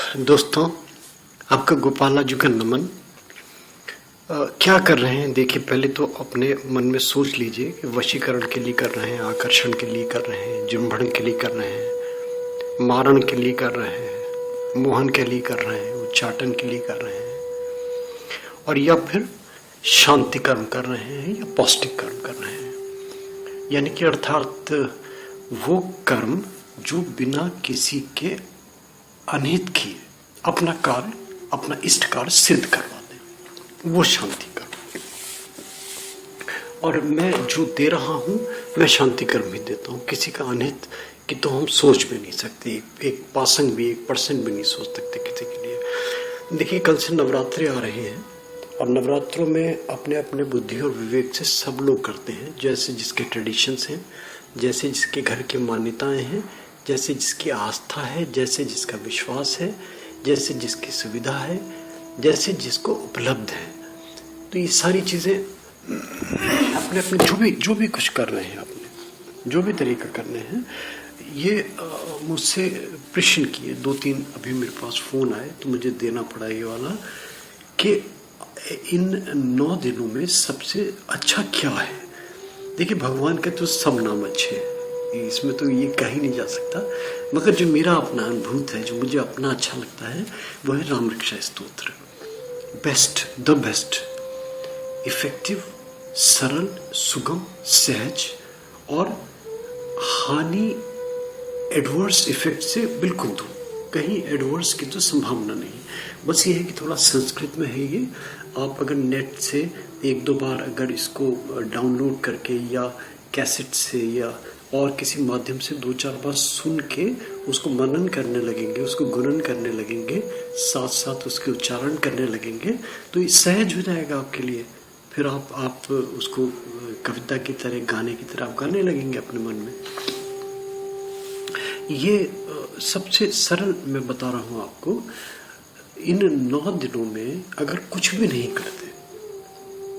दोस्तों, आपका गोपालाजू का नमन। क्या कर रहे हैं? देखिए, पहले तो अपने मन में सोच लीजिए कि वशीकरण के लिए कर रहे हैं, आकर्षण के लिए कर रहे हैं, जुम्भण के लिए कर रहे हैं, मारण के लिए कर रहे हैं, मोहन के लिए कर रहे हैं, उच्चाटन के लिए कर रहे हैं, और या फिर शांति कर्म कर रहे हैं या पौष्टिक कर्म कर रहे हैं। यानी कि अर्थात वो कर्म जो बिना किसी के अनहित किए अपना कार्य, अपना इष्ट कार्य सिद्ध करवा दें, वो शांति कर्म। और मैं जो दे रहा हूं, मैं शांति कर्म भी देता हूं। किसी का अनहित की तो हम सोच भी नहीं सकते, एक पासंग भी, 1% भी नहीं सोच सकते किसी के लिए। देखिए, कल से नवरात्रि आ रहे हैं और नवरात्रों में अपने अपने बुद्धि और विवेक से सब लोग करते हैं, जैसे जिसके ट्रेडिशंस हैं, जैसे जिसके घर की मान्यताएं हैं, जैसे जिसकी आस्था है, जैसे जिसका विश्वास है, जैसे जिसकी सुविधा है, जैसे जिसको उपलब्ध है। तो ये सारी चीज़ें अपने अपने जो भी कुछ कर रहे हैं, अपने जो भी तरीका कर रहे हैं, ये मुझसे प्रश्न किए 2-3 अभी मेरे पास फ़ोन आए तो मुझे देना पड़ा ये वाला कि इन 9 दिनों में सबसे अच्छा क्या है। देखिए, भगवान के तो सब नाम अच्छे हैं, इसमें तो ये कहीं नहीं जा सकता, मगर जो मेरा अपना अनुभूत है, जो मुझे अपना अच्छा लगता है, वो है राम रक्षा स्तोत्र। बेस्ट, द बेस्ट, इफेक्टिव, सरल, सुगम, सहज और हानि एडवर्स इफेक्ट से बिल्कुल दूर, कहीं एडवर्स की तो संभावना नहीं। बस ये है कि थोड़ा संस्कृत में है ये। आप अगर नेट से 1-2 बार अगर इसको डाउनलोड करके या कैसेट से या और किसी माध्यम से 2-4 बार सुन के उसको मनन करने लगेंगे, उसको गुणन करने लगेंगे, साथ साथ उसके उच्चारण करने लगेंगे, तो ये सहज हो जाएगा आपके लिए। फिर आप उसको कविता की तरह, गाने की तरह आप गाने लगेंगे अपने मन में। ये सबसे सरल मैं बता रहा हूँ आपको। इन 9 दिनों में अगर कुछ भी नहीं करते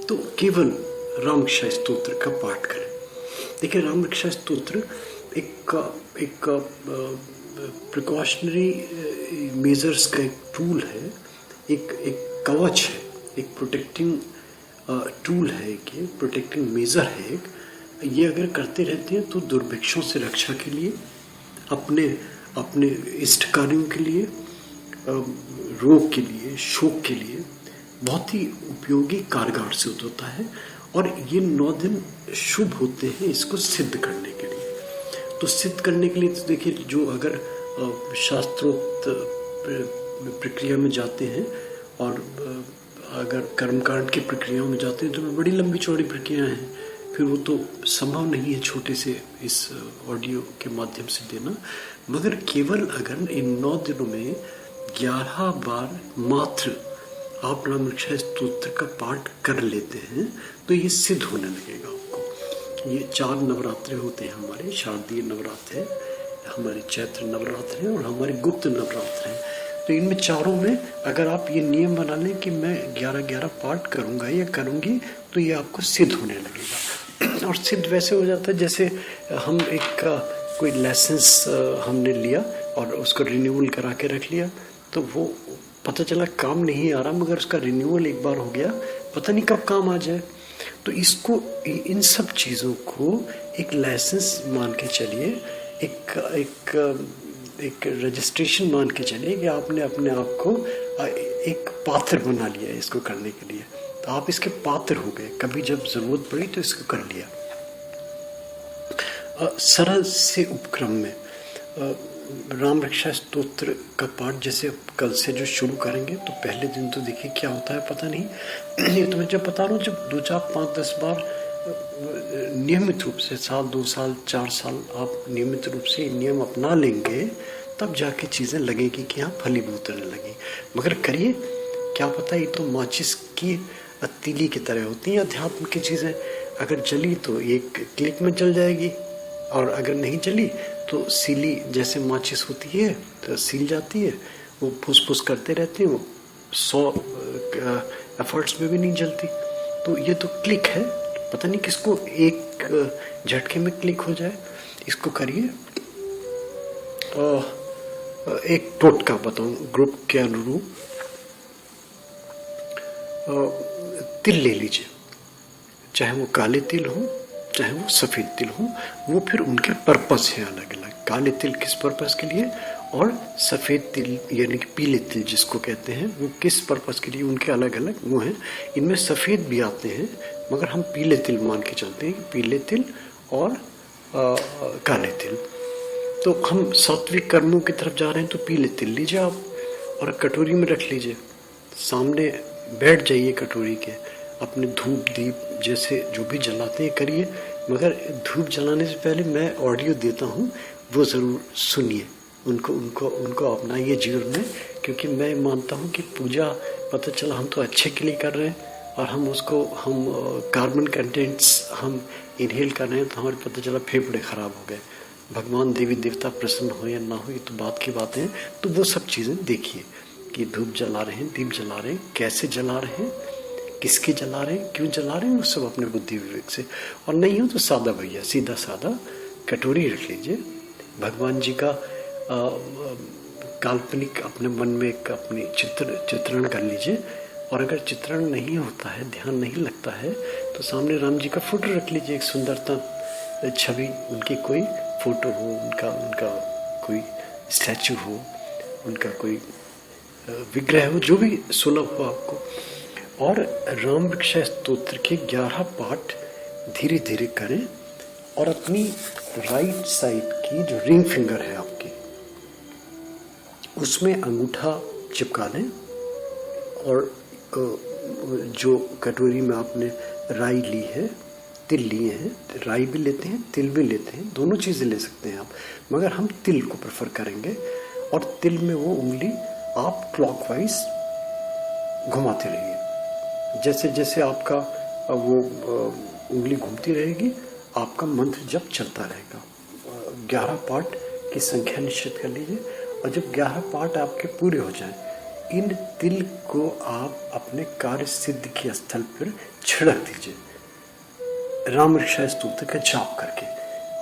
तो केवल राम रक्षा स्तोत्र का पाठ करें। देखिए, राम रक्षा स्तोत्र एक प्रिकॉशनरी मेजर्स का एक टूल है, एक कवच है, एक प्रोटेक्टिंग टूल है, ये प्रोटेक्टिंग मेजर है एक। ये अगर करते रहते हैं तो दुर्भिक्षों से रक्षा के लिए, अपने इष्ट कार्यों के लिए, रोग के लिए, शोक के लिए बहुत ही उपयोगी कारगर सिद्ध होता है। और ये 9 दिन शुभ होते हैं इसको सिद्ध करने के लिए। तो सिद्ध करने के लिए तो देखिए, जो अगर शास्त्रोक्त प्रक्रिया में जाते हैं और अगर कर्मकांड की प्रक्रियाओं में जाते हैं तो बड़ी लंबी चौड़ी प्रक्रियाएं हैं, फिर वो तो संभव नहीं है छोटे से इस ऑडियो के माध्यम से देना। मगर केवल अगर इन 9 दिनों में 11 बार मात्र आप राम रक्षा स्तोत्र का पाठ कर लेते हैं तो ये सिद्ध होने लगेगा आपको। ये 4 नवरात्रे होते हैं हमारे, शारदीय नवरात्र है, हमारे चैत्र नवरात्र है और हमारे गुप्त नवरात्र है। तो इनमें चारों में अगर आप ये नियम बना लें कि मैं 11-11 पाठ करूँगा या करूँगी, तो ये आपको सिद्ध होने लगेगा। और सिद्ध वैसे हो जाता है जैसे हम एक कोई लाइसेंस हमने लिया और उसको रिन्यूअल करा के रख लिया, तो वो पता चला काम नहीं आ रहा, मगर उसका रिन्यूअल एक बार हो गया, पता नहीं कब काम आ जाए। तो इसको, इन सब चीज़ों को एक लाइसेंस मान के चलिए, एक रजिस्ट्रेशन मान के चलिए कि आपने अपने आप को एक पात्र बना लिया है इसको करने के लिए। तो आप इसके पात्र हो गए, कभी जब जरूरत पड़ी तो इसको कर लिया। सरल से उपक्रम में राम रक्षा स्तोत्र का पाठ जैसे कल से जो शुरू करेंगे, तो पहले दिन तो देखिए क्या होता है पता नहीं। ये तो मैं जब बता रहा हूँ, जब 2-4-5-10 बार नियमित रूप से 1 साल 2 साल 4 साल आप नियमित रूप से नियम अपना लेंगे, तब जाके चीज़ें लगेगी कि हाँ फलीभूत होने लगी। मगर करिए, क्या पता, ये तो माचिस की तीली की तरह होती हैं अध्यात्म की चीज़ें। अगर जली तो एक क्लिक में जल जाएगी, और अगर नहीं चली तो सीली जैसे माचिस होती है तो सील जाती है, वो फुस फुस करते रहते हैं, वो 100 एफर्ट्स में भी नहीं जलती। तो ये तो क्लिक है, पता नहीं किसको एक झटके में क्लिक हो जाए। इसको करिए। एक टोटका बताऊं ग्रुप के अनुरूप। तिल ले लीजिए, चाहे वो काले तिल हो चाहे वो सफेद तिल हो, वो फिर उनके पर्पस हैं अलग अलग। काले तिल किस पर्पस के लिए और सफेद तिल यानी कि पीले तिल जिसको कहते हैं वो किस पर्पस के लिए, उनके अलग अलग वो हैं। इनमें सफेद भी आते हैं मगर हम पीले तिल मान के चलते हैं कि पीले तिल और काले तिल। तो हम सात्विक कर्मों की तरफ जा रहे हैं तो पीले तिल लीजिए आप और कटोरी में रख लीजिए, सामने बैठ जाइए कटोरी के, अपने धूप दीप जैसे जो भी जलाते हैं करिए, मगर धूप जलाने से पहले मैं ऑडियो देता हूँ वो ज़रूर सुनिए, उनको उनको उनको अपनाइए जीवन में। क्योंकि मैं मानता हूँ कि पूजा, पता चला हम तो अच्छे के लिए कर रहे हैं और हम उसको हम कार्बन कंटेंट्स हम इनहेल कर रहे हैं तो हमारे पता चला फेफड़े खराब हो गए। भगवान देवी देवता प्रसन्न हो या ना हो ये तो बात की बातें हैं। तो वो सब चीज़ें देखिए कि धूप जला रहे हैं, दीप जला रहे हैं, कैसे जला रहे हैं, किसके जला रहे हैं, क्यों जला रहे हैं, वो सब अपने बुद्धि विवेक से। और नहीं हो तो सादा भैया सीधा सादा कटोरी रख लीजिए, भगवान जी का काल्पनिक अपने मन में एक अपनी चित्रण कर लीजिए। और अगर चित्रण नहीं होता है, ध्यान नहीं लगता है, तो सामने राम जी का फोटो रख लीजिए, एक सुंदरता छवि उनकी कोई फोटो हो, उनका कोई स्टैचू हो, उनका कोई विग्रह हो, जो भी सुलभ हो आपको। और राम वृक्षा स्तोत्र के 11 पाठ धीरे धीरे करें और अपनी राइट साइड की जो रिंग फिंगर है आपकी उसमें अंगूठा चिपका दें। और जो कटोरी में आपने राई ली है, तिल लिए हैं, राई भी लेते हैं तिल भी लेते हैं, दोनों चीज़ें ले सकते हैं आप, मगर हम तिल को प्रेफर करेंगे। और तिल में वो उंगली आप क्लॉकवाइज घुमाते रहिए, जैसे जैसे आपका वो उंगली घूमती रहेगी आपका मंत्र जप चलता रहेगा। 11 पाठ की संख्या निश्चित कर लीजिए और जब 11 पाठ आपके पूरे हो जाएं, इन तिल को आप अपने कार्य सिद्ध के स्थल पर छिड़क दीजिए राम वृक्षा स्तोत्र का जाप करके।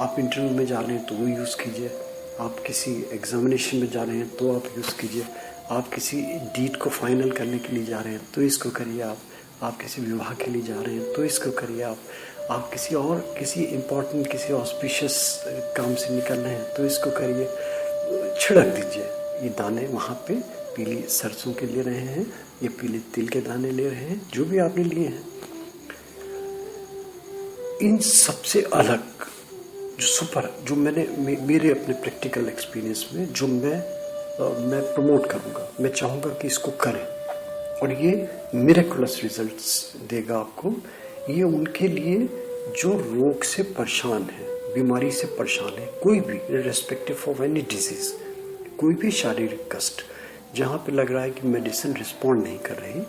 आप इंटरव्यू में जा रहे हैं तो वो यूज़ कीजिए, आप किसी एग्जामिनेशन में जा रहे हैं तो आप यूज़ कीजिए, आप किसी डीड को फाइनल करने के लिए जा रहे हैं तो इसको करिए, आप किसी विवाह के लिए जा रहे हैं तो इसको करिए, आप किसी इम्पोर्टेंट किसी ऑस्पिशियस काम से निकल रहे हैं तो इसको करिए, छिड़क दीजिए। ये दाने वहाँ पे पीली सरसों के ले रहे हैं, ये पीले तिल के दाने ले रहे हैं, जो भी आपने लिए हैं। इन सबसे अलग जो मैंने मेरे अपने प्रैक्टिकल एक्सपीरियंस में जो मैं प्रमोट करूँगा, मैं चाहूँगा कि इसको करें और ये मिरेकुलस रिजल्ट्स देगा आपको। ये उनके लिए जो रोग से परेशान है, बीमारी से परेशान है, कोई भी रेस्पेक्टिव ऑफ एनी डिजीज, कोई भी शारीरिक कष्ट जहाँ पे लग रहा है कि मेडिसिन रिस्पॉन्ड नहीं कर रही,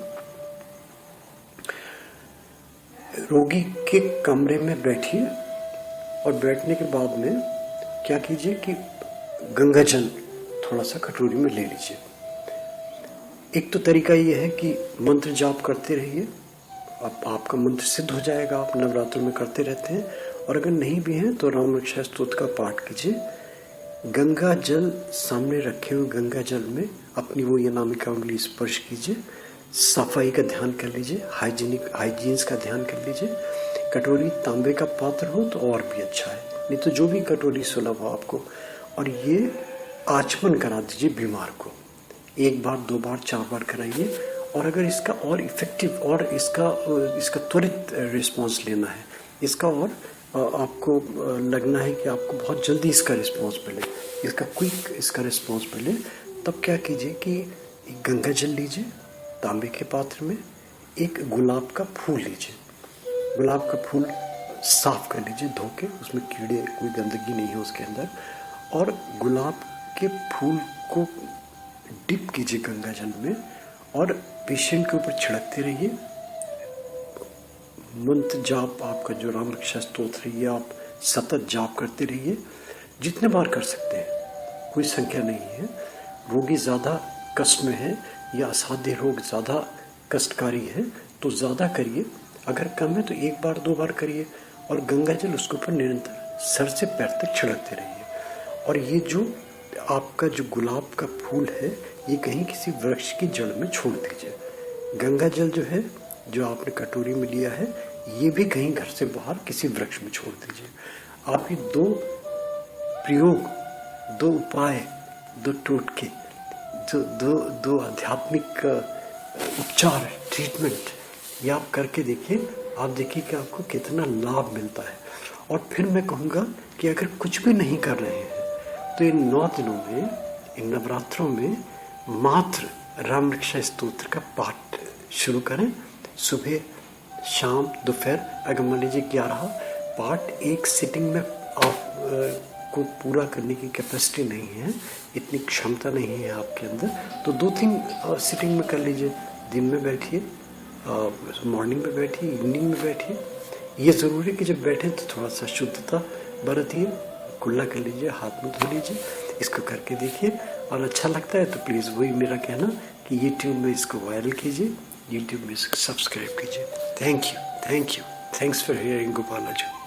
रोगी के कमरे में बैठिए और बैठने के बाद में क्या कीजिए कि गंगा जल थोड़ा सा कटोरी में ले लीजिए। एक तो तरीका ये है कि मंत्र जाप करते रहिए, आपका मंत्र सिद्ध हो जाएगा, आप नवरात्र में करते रहते हैं। और अगर नहीं भी हैं तो राम रक्षा स्तोत्र का पाठ कीजिए। गंगा जल सामने रखे हुए गंगा जल में अपनी वो अनामिका उंगली स्पर्श कीजिए, सफाई का ध्यान कर लीजिए, हाइजीन्स का ध्यान कर लीजिए। कटोरी तांबे का पात्र हो तो और भी अच्छा है, नहीं तो जो भी कटोरी सुलभ हो आपको। और ये आचमन करा दीजिए बीमार को, 1 बार 2 बार 4 बार कराइए। और अगर इसका और इफेक्टिव और इसका त्वरित रिस्पांस लेना है, इसका और आपको लगना है कि आपको बहुत जल्दी इसका रिस्पांस मिले, इसका क्विक इसका रिस्पांस मिले, तब क्या कीजिए कि गंगा जल लीजिए तांबे के पात्र में, एक गुलाब का फूल लीजिए, गुलाब का फूल साफ कर लीजिए धो के, उसमें कीड़े कोई गंदगी नहीं है उसके अंदर। और गुलाब के फूल को डिप कीजिए गंगा जल में और पेशेंट के ऊपर छिड़कते रहिए। मंत्र जाप आपका जो राम रक्षा स्तोत्र है ये आप सतत जाप करते रहिए, जितने बार कर सकते हैं, कोई संख्या नहीं है। रोगी ज़्यादा कष्ट में है या असाध्य रोग ज़्यादा कष्टकारी है तो ज़्यादा करिए, अगर कम है तो 1 बार 2 बार करिए। और गंगा जल उसके ऊपर निरंतर सर से पैर तक छिड़कते रहिए। और ये जो आपका जो गुलाब का फूल है ये कहीं किसी वृक्ष की जड़ में छोड़ दीजिए। गंगा जल जो है, जो आपने कटोरी में लिया है, ये भी कहीं घर से बाहर किसी वृक्ष में छोड़ दीजिए। आप ये दो प्रयोग, दो उपाय, दो टोटके, दो आध्यात्मिक उपचार, ट्रीटमेंट, ये आप करके देखिए। आप देखिए कि आपको कितना लाभ मिलता है। और फिर मैं कहूँगा कि अगर कुछ भी नहीं कर रहे हैं तो इन 9 दिनों में, इन नवरात्रों में मात्र राम रक्षा स्तोत्र का पाठ शुरू करें। सुबह, शाम, दोपहर। अगर मान लीजिए 11 पाठ एक सिटिंग में आप को पूरा करने की कैपेसिटी नहीं है, इतनी क्षमता नहीं है आपके अंदर, तो 2-3 सिटिंग में कर लीजिए। दिन में बैठिए, मॉर्निंग में बैठिए, इवनिंग में बैठिए। ये ज़रूरी है कि जब बैठें तो थोड़ा सा शुद्धता बरतिए, कुल्ला कर लीजिए, हाथ मुँह धो लीजिए। इसको करके देखिए और अच्छा लगता है तो प्लीज़ वही मेरा कहना कि यूट्यूब में इसको वायरल कीजिए, यूट्यूब में इसको सब्सक्राइब कीजिए। Thank you, thanks for hearing गोपालाजी।